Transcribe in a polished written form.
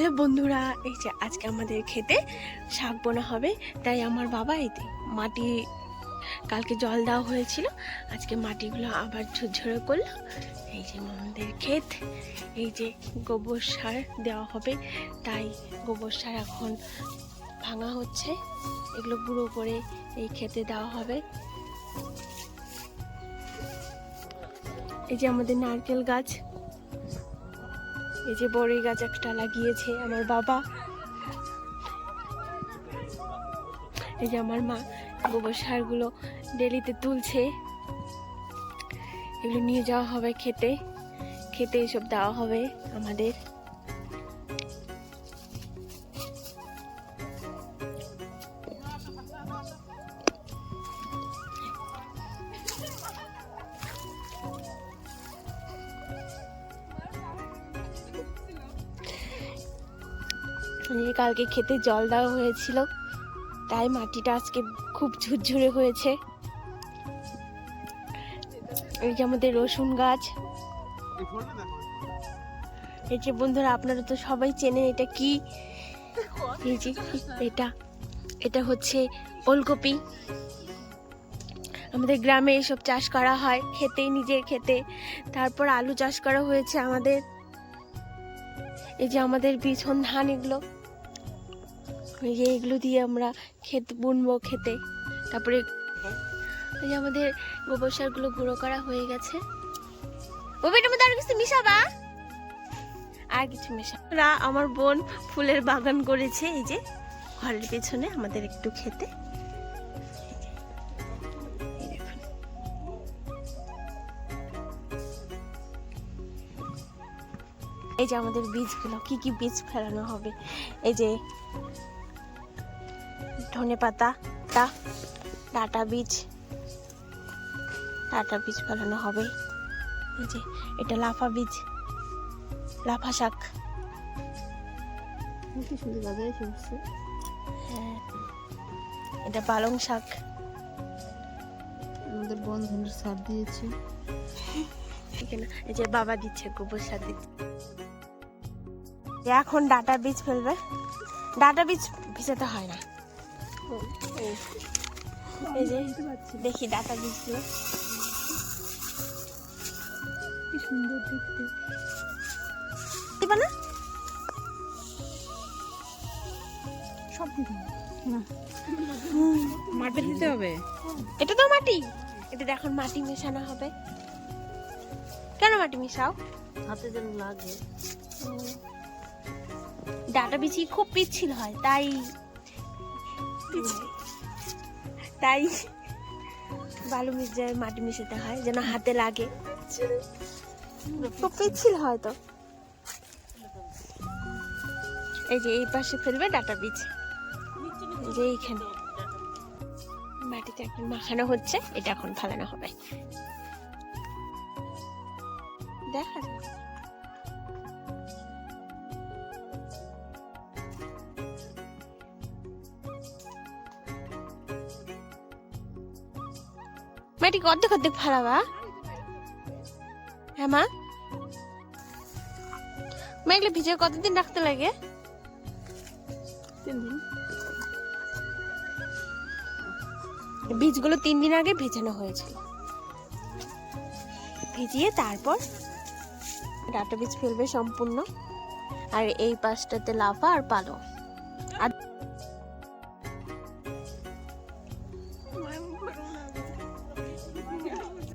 Hello বন্ধুরা, এই যে আজকে আমাদের খেতে শাক বোনা হবে। তাই আমার বাবা এতে মাটি কালকে জল দেওয়া হয়েছিল, আজকে মাটিগুলো আবার ঝুরঝুরে করলো। এই যে আমাদের ক্ষেত, এই যে গোবর সার দেওয়া হবে, তাই গোবর সার এখন ভাঙা হচ্ছে, এগুলো গুঁড়ো করে এই খেতে দেওয়া হবে। এই যে আমাদের নারকেল গাছ, এই যে বড়ই গাছ একটা লাগিয়েছে আমার বাবা। এই যে আমার মা গোবর সারগুলো ডেলিতে তুলছে, এগুলো নিয়ে যাওয়া হবে খেতে, খেতে এসব দেওয়া হবে আমাদের। কালকে খেতে জল দেওয়া হয়েছিল, তাই মাটিটা আজকে খুব ঝুরঝুরে হয়েছে। এই যে আমাদের রসুন গাছ, এই যে বন্ধুরা আপনারা তো সবাই চেনেন এটা কি, এই যে এটা হচ্ছে ওলকপি। আমাদের গ্রামে এসব চাষ করা হয় খেতে, নিজের খেতে। তারপর আলু চাষ করা হয়েছে আমাদের। এই যে আমাদের বিছন ধান, এগুলো এই যে এগুলো দিয়ে আমরা ক্ষেত বুনবো খেতে। তারপরে এই যে আমাদের গোবর সারগুলো গুঁড়ো করা হয়ে গেছে। ওইটার মধ্যে আর কিছু মিশাবা, আর কিছু মেশাবা। আমার বোন ফুলের বাগান করেছে এই যে ঘরের পেছনে আমাদের একটু খেতে। এই যে আমাদের বীজগুলো, কি কি বীজ ফেলানো হবে, এই যে ধনে পাতা, ডাটা বীজ ফেলানো হবে। এই যে এটা লাফা বীজ, লাফা শাক। হ্যাঁ, এটা পালং শাক। আমাদের বন্ধনের সার দিয়েছি। এই যে বাবা দিচ্ছে গোবর সার দিচ্ছে। এখন ডাটা বীজ ফেলবে, ডাটা বীজ ভিজাতে হয় না। এই যে দেখি ডাটা বীজগুলো কি সুন্দর দেখতে। দিবা না? সব দিতে না, মাটি দিতে হবে। এটা তো মাটি, এটা এখন মাটি মেশানো হবে। কেন মাটি মেশাও? হাতে যেন লাগে। ডাটা বিচি খুব পিচ্ছিল হয়, তাই বালু মিশে মাটি মিশাতে হয় যেন হাতে লাগে, খুব পিচ্ছিল হয়। তো এই যে এই পাশে ফেলবে ডাটা বীজ, এই যে এইখানে মাটিতে এখন মাখানো হচ্ছে, এটা এখন ফেলানো হবে। দেখা যাক। মাটি অর্ধেক অর্ধেক ফেলাবা? হ্যাঁ মা, এগুলো ভিজে কতদিন রাখতে লাগে? 3 দিন। বীজগুলো 3 দিন আগে ভেজানো হয়েছিল, ভিজিয়ে তারপর ডাটা বীজ ফেলবে সম্পূর্ণ। আর এই পাশটাতে লাফা আর পালং।